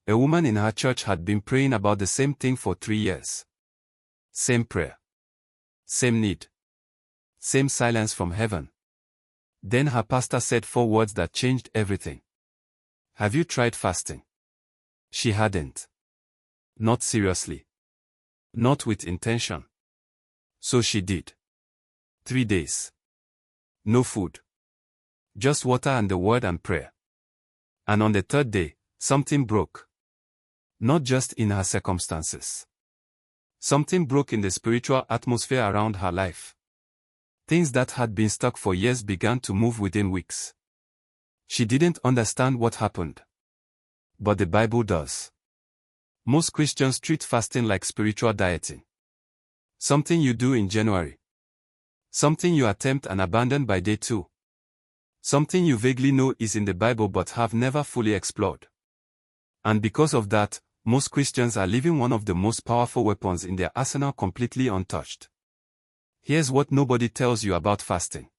A woman in her church had been praying about the same thing for 3 years. Same prayer. Same need. Same silence from heaven. Then her pastor said 4 words that changed everything. Have you tried fasting? She hadn't. Not seriously. Not with intention. So she did. 3 days. No food. Just water and the word and prayer. And on the 3rd day, something broke. Not just in her circumstances. Something broke in the spiritual atmosphere around her life. Things that had been stuck for years began to move within weeks. She didn't understand what happened. But the Bible does. Most Christians treat fasting like spiritual dieting. Something you do in January. Something you attempt and abandon by day 2. Something you vaguely know is in the Bible but have never fully explored. And because of that, most Christians are leaving one of the most powerful weapons in their arsenal completely untouched. Here's what nobody tells you about fasting.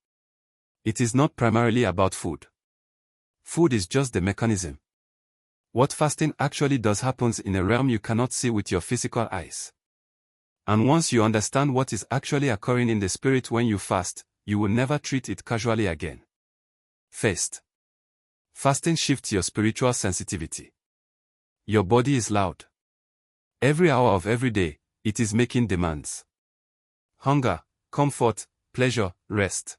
It is not primarily about food. Food is just the mechanism. What fasting actually does happens in a realm you cannot see with your physical eyes. And once you understand what is actually occurring in the spirit when you fast, you will never treat it casually again. First, fasting shifts your spiritual sensitivity. Your body is loud. Every hour of every day, it is making demands. Hunger, comfort, pleasure, rest.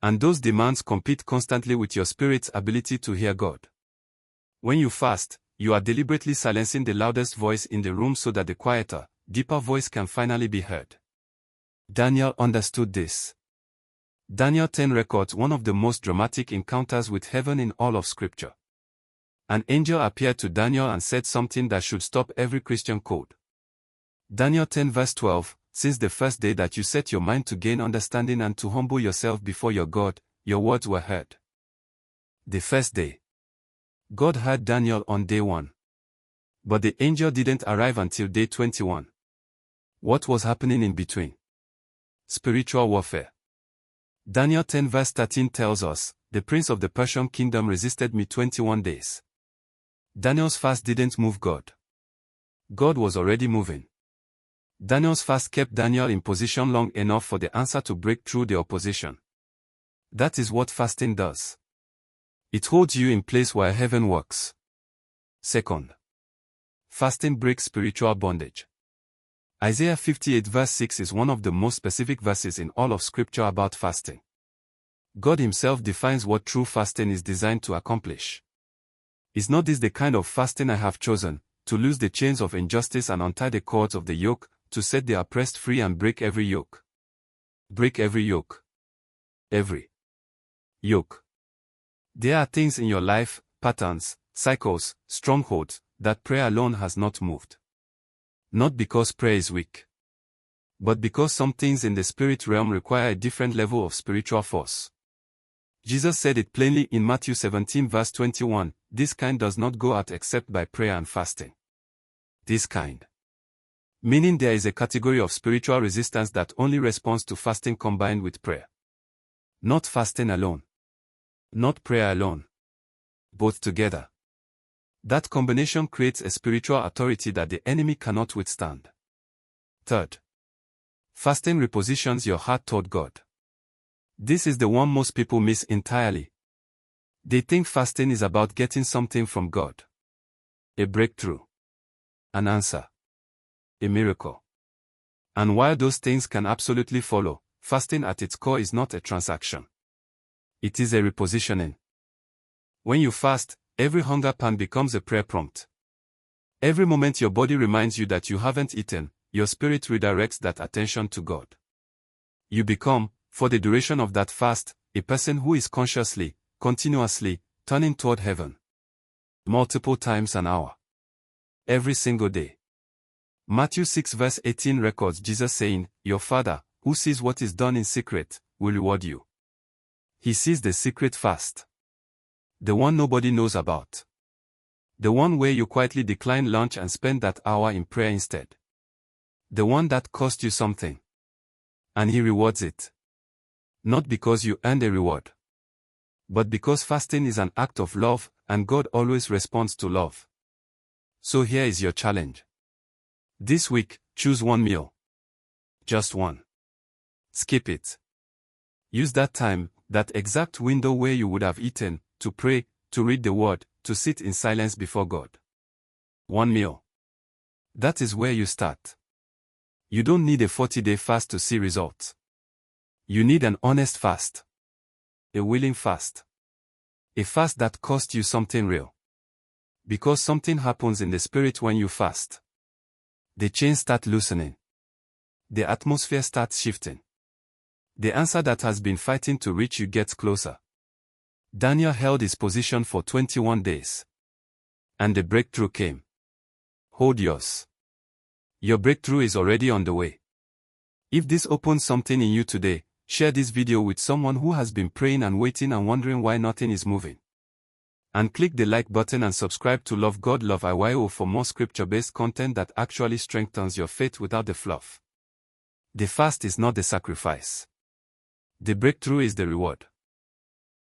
And those demands compete constantly with your spirit's ability to hear God. When you fast, you are deliberately silencing the loudest voice in the room so that the quieter, deeper voice can finally be heard. Daniel understood this. Daniel 10 records one of the most dramatic encounters with heaven in all of Scripture. An angel appeared to Daniel and said something that should stop every Christian code. Daniel 10 verse 12, since the first day that you set your mind to gain understanding and to humble yourself before your God, your words were heard. The first day. God heard Daniel on day 1. But the angel didn't arrive until day 21. What was happening in between? Spiritual warfare. Daniel 10 verse 13 tells us, the prince of the Persian kingdom resisted me 21 days. Daniel's fast didn't move God. God was already moving. Daniel's fast kept Daniel in position long enough for the answer to break through the opposition. That is what fasting does. It holds you in place while heaven works. Second, fasting breaks spiritual bondage. Isaiah 58 verse 6 is one of the most specific verses in all of Scripture about fasting. God Himself defines what true fasting is designed to accomplish. Is not this the kind of fasting I have chosen, to loose the chains of injustice and untie the cords of the yoke, to set the oppressed free and break every yoke? Break every yoke. Every yoke. There are things in your life, patterns, cycles, strongholds, that prayer alone has not moved. Not because prayer is weak, but because some things in the spirit realm require a different level of spiritual force. Jesus said it plainly in Matthew 17 verse 21, this kind does not go out except by prayer and fasting. This kind. Meaning there is a category of spiritual resistance that only responds to fasting combined with prayer. Not fasting alone. Not prayer alone. Both together. That combination creates a spiritual authority that the enemy cannot withstand. Third, fasting repositions your heart toward God. This is the one most people miss entirely. They think fasting is about getting something from God. A breakthrough. An answer. A miracle. And while those things can absolutely follow, fasting at its core is not a transaction. It is a repositioning. When you fast, every hunger pan becomes a prayer prompt. Every moment your body reminds you that you haven't eaten, your spirit redirects that attention to God. You become, for the duration of that fast, a person who is consciously, continuously, turning toward heaven. Multiple times an hour. Every single day. Matthew 6 verse 18 records Jesus saying, your Father, who sees what is done in secret, will reward you. He sees the secret fast. The one nobody knows about. The one where you quietly decline lunch and spend that hour in prayer instead. The one that cost you something. And He rewards it. Not because you earned a reward, but because fasting is an act of love, and God always responds to love. So here is your challenge. This week, choose one meal. Just one. Skip it. Use that time, that exact window where you would have eaten, to pray, to read the word, to sit in silence before God. One meal. That is where you start. You don't need a 40-day fast to see results. You need an honest fast. A willing fast. A fast that costs you something real. Because something happens in the spirit when you fast. The chains start loosening. The atmosphere starts shifting. The answer that has been fighting to reach you gets closer. Daniel held his position for 21 days. And the breakthrough came. Hold yours. Your breakthrough is already on the way. If this opens something in you today, share this video with someone who has been praying and waiting and wondering why nothing is moving. And click the like button and subscribe to Love God Love IYO for more scripture-based content that actually strengthens your faith without the fluff. The fast is not the sacrifice. The breakthrough is the reward.